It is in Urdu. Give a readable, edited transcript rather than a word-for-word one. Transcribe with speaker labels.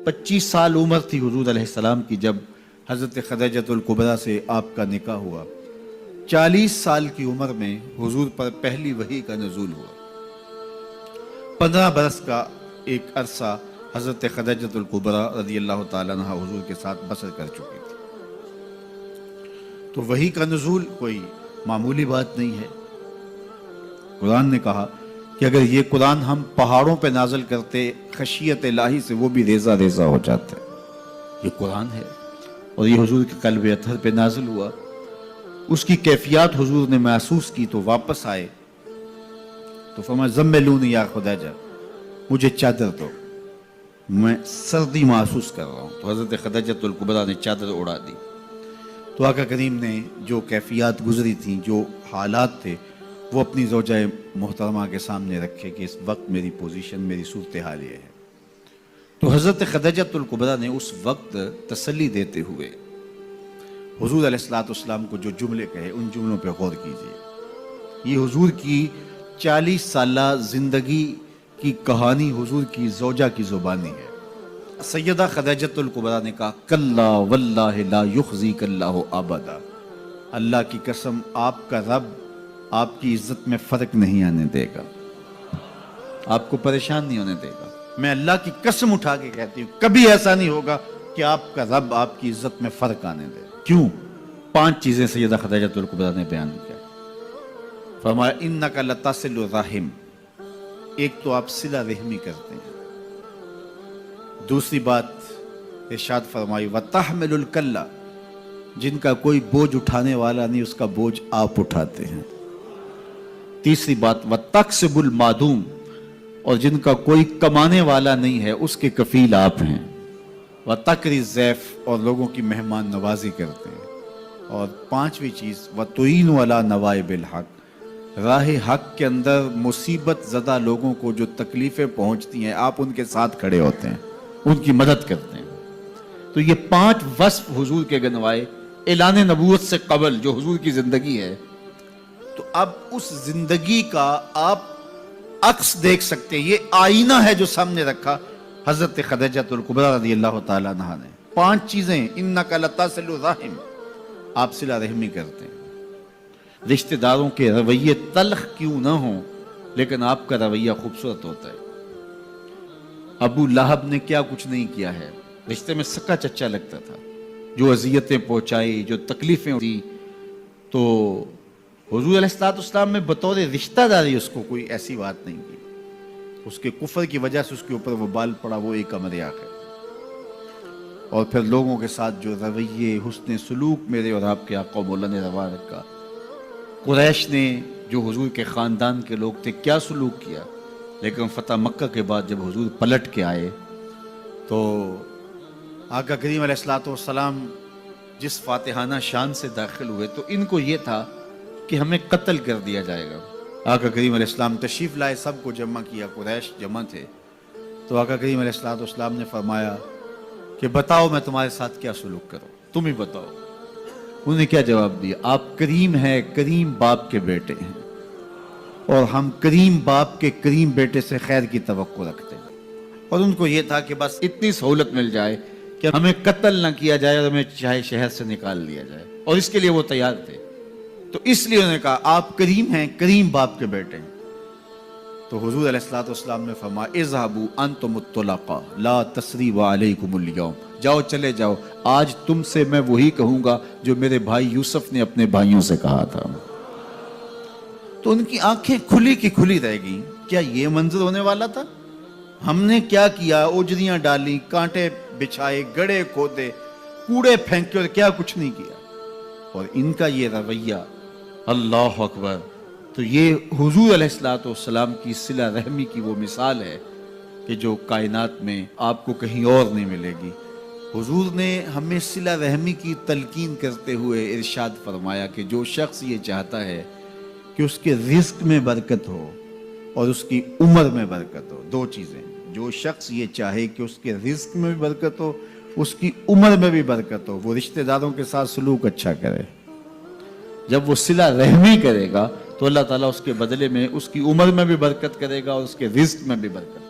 Speaker 1: 25 سال عمر تھی حضور علیہ السلام کی جب حضرت خدیجۃ الکبریٰ سے آپ کا نکاح ہوا۔ 40 سال کی عمر میں حضور پر پہلی وحی کا نزول ہوا۔ 15 برس کا ایک عرصہ حضرت خدیجۃ الکبریٰ رضی اللہ تعالیٰ عنہ حضور کے ساتھ بسر کر چکی تھی۔ تو وحی کا نزول کوئی معمولی بات نہیں ہے۔ قرآن نے کہا کہ اگر یہ قرآن ہم پہاڑوں پہ نازل کرتے خشیت الہی سے وہ بھی ریزہ ریزہ ہو جاتے۔ یہ قرآن ہے اور یہ حضور کے قلب اطہر پہ نازل ہوا۔ اس کی کیفیات حضور نے محسوس کی تو واپس آئے تو فرمایا زملونی یا خدیجہ، مجھے چادر دو، میں سردی محسوس کر رہا ہوں۔ تو حضرت خدیجۃ الکبریٰ نے چادر اڑا دی۔ تو آقا کریم نے جو کیفیات گزری تھیں، جو حالات تھے، وہ اپنی زوجہ محترمہ کے سامنے رکھے کہ اس وقت میری پوزیشن، میری صورتحال یہ ہے۔ تو حضرت خدیجۃ الکبریٰ نے اس وقت تسلی دیتے ہوئے حضور علیہ السلام کو جو جملے کہے، ان جملوں پہ غور کیجیے۔ یہ حضور کی 40 سالہ زندگی کی کہانی حضور کی زوجہ کی زبانی ہے۔ سیدہ خدیجۃ الکبریٰ نے کہا کلا واللہ لا یخزیک اللہ ابدا، اللہ کی قسم آپ کا رب آپ کی عزت میں فرق نہیں آنے دے گا، آپ کو پریشان نہیں ہونے دے گا۔ میں اللہ کی قسم اٹھا کے کہتی ہوں کبھی ایسا نہیں ہوگا کہ آپ کا رب آپ کی عزت میں فرق آنے دے۔ کیوں؟ 5 چیزیں سیدہ خدیجۃ الکبریٰ نے بیان کیا۔ فرمایا انک لتصل الرحم، ایک تو آپ صلہ رحمی کرتے ہیں۔ دوسری بات ارشاد فرمائی وتحمل الکلہ، جن کا کوئی بوجھ اٹھانے والا نہیں اس کا بوجھ آپ اٹھاتے ہیں۔ تیسری بات وتکسب المعدوم، اور جن کا کوئی کمانے والا نہیں ہے اس کے کفیل آپ ہیں۔ وتقری الضیف، اور لوگوں کی مہمان نوازی کرتے ہیں۔ اور 5ویں چیز وتعین علی نوائب الحق، راہ حق کے اندر مصیبت زدہ لوگوں کو جو تکلیفیں پہنچتی ہیں آپ ان کے ساتھ کھڑے ہوتے ہیں، ان کی مدد کرتے ہیں۔ تو یہ 5 وصف حضور کے گنوائے اعلان نبوت سے قبل جو حضور کی زندگی ہے۔ تو اب اس زندگی کا آپ عکس دیکھ سکتے ہیں، یہ آئینہ ہے جو سامنے رکھا حضرت خدیجۃ الکبریٰ رضی اللہ تعالیٰ عنہ نے۔ 5 چیزیں، انک لتصل الرحم، آپ صلہ رحمی کرتے ہیں۔ رشتہ داروں کے رویے تلخ کیوں نہ ہوں لیکن آپ کا رویہ خوبصورت ہوتا ہے۔ ابو لہب نے کیا کچھ نہیں کیا ہے، رشتے میں سکا چچا لگتا تھا، جو اذیتیں پہنچائی، جو تکلیفیں ہوئی، تو حضور علیہ السلام میں بطور رشتہ داری اس کو کوئی ایسی بات نہیں کی۔ اس کے کفر کی وجہ سے اس کے اوپر وہ بال پڑا، وہ ایک امر آخر۔ اور پھر لوگوں کے ساتھ جو رویے، حسن سلوک میرے اور آپ کے آقا مولا نے روا رکھا۔ قریش نے جو حضور کے خاندان کے لوگ تھے کیا سلوک کیا، لیکن فتح مکہ کے بعد جب حضور پلٹ کے آئے تو آقا کریم علیہ السلام جس فاتحانہ شان سے داخل ہوئے تو ان کو یہ تھا کہ ہمیں قتل کر دیا جائے گا۔ آقا کریم علیہ السلام تشریف لائے، سب کو جمع کیا، قریش جمع تھے۔ تو آقا کریم علیہ السلام نے فرمایا کہ بتاؤ میں تمہارے ساتھ کیا سلوک کروں، تم ہی بتاؤ۔ انہوں نے کیا جواب دیا؟ آپ کریم ہیں، کریم باپ کے بیٹے ہیں، اور ہم کریم باپ کے کریم بیٹے سے خیر کی توقع رکھتے ہیں۔ اور ان کو یہ تھا کہ بس اتنی سہولت مل جائے کہ ہمیں قتل نہ کیا جائے اور ہمیں چاہے شہر سے نکال دیا جائے، اور اس کے لیے وہ تیار تھے۔ تو اس لیے انہوں نے کہا آپ کریم ہیں، کریم باپ کے بیٹے ہیں۔ تو حضور علیہ السلام نے فرمایا اذهبوا انتم الطلقاء لا تثریب علیکم اليوم، جاؤ چلے جاؤ، آج تم سے میں وہی کہوں گا جو میرے بھائی یوسف نے اپنے بھائیوں سے کہا تھا۔ تو ان کی آنکھیں کھلی کی کھلی رہ گئیں، کیا یہ منظر ہونے والا تھا؟ ہم نے کیا کیا؟ اجریاں ڈالی، کانٹے بچھائے، گڑھے کھودے، کوڑے پھینکے، اور کیا کچھ نہیں کیا۔ اور ان کا یہ رویہ، اللہ اکبر! تو یہ حضور علیہ السلام کی صلہ رحمی کی وہ مثال ہے کہ جو کائنات میں آپ کو کہیں اور نہیں ملے گی۔ حضور نے ہمیں صلہ رحمی کی تلقین کرتے ہوئے ارشاد فرمایا کہ جو شخص یہ چاہتا ہے کہ اس کے رزق میں برکت ہو اور اس کی عمر میں برکت ہو، 2 چیزیں، جو شخص یہ چاہے کہ اس کے رزق میں بھی برکت ہو، اس کی عمر میں بھی برکت ہو، وہ رشتہ داروں کے ساتھ سلوک اچھا کرے۔ جب وہ صلہ رحمی کرے گا تو اللہ تعالیٰ اس کے بدلے میں اس کی عمر میں بھی برکت کرے گا اور اس کے رزق میں بھی برکت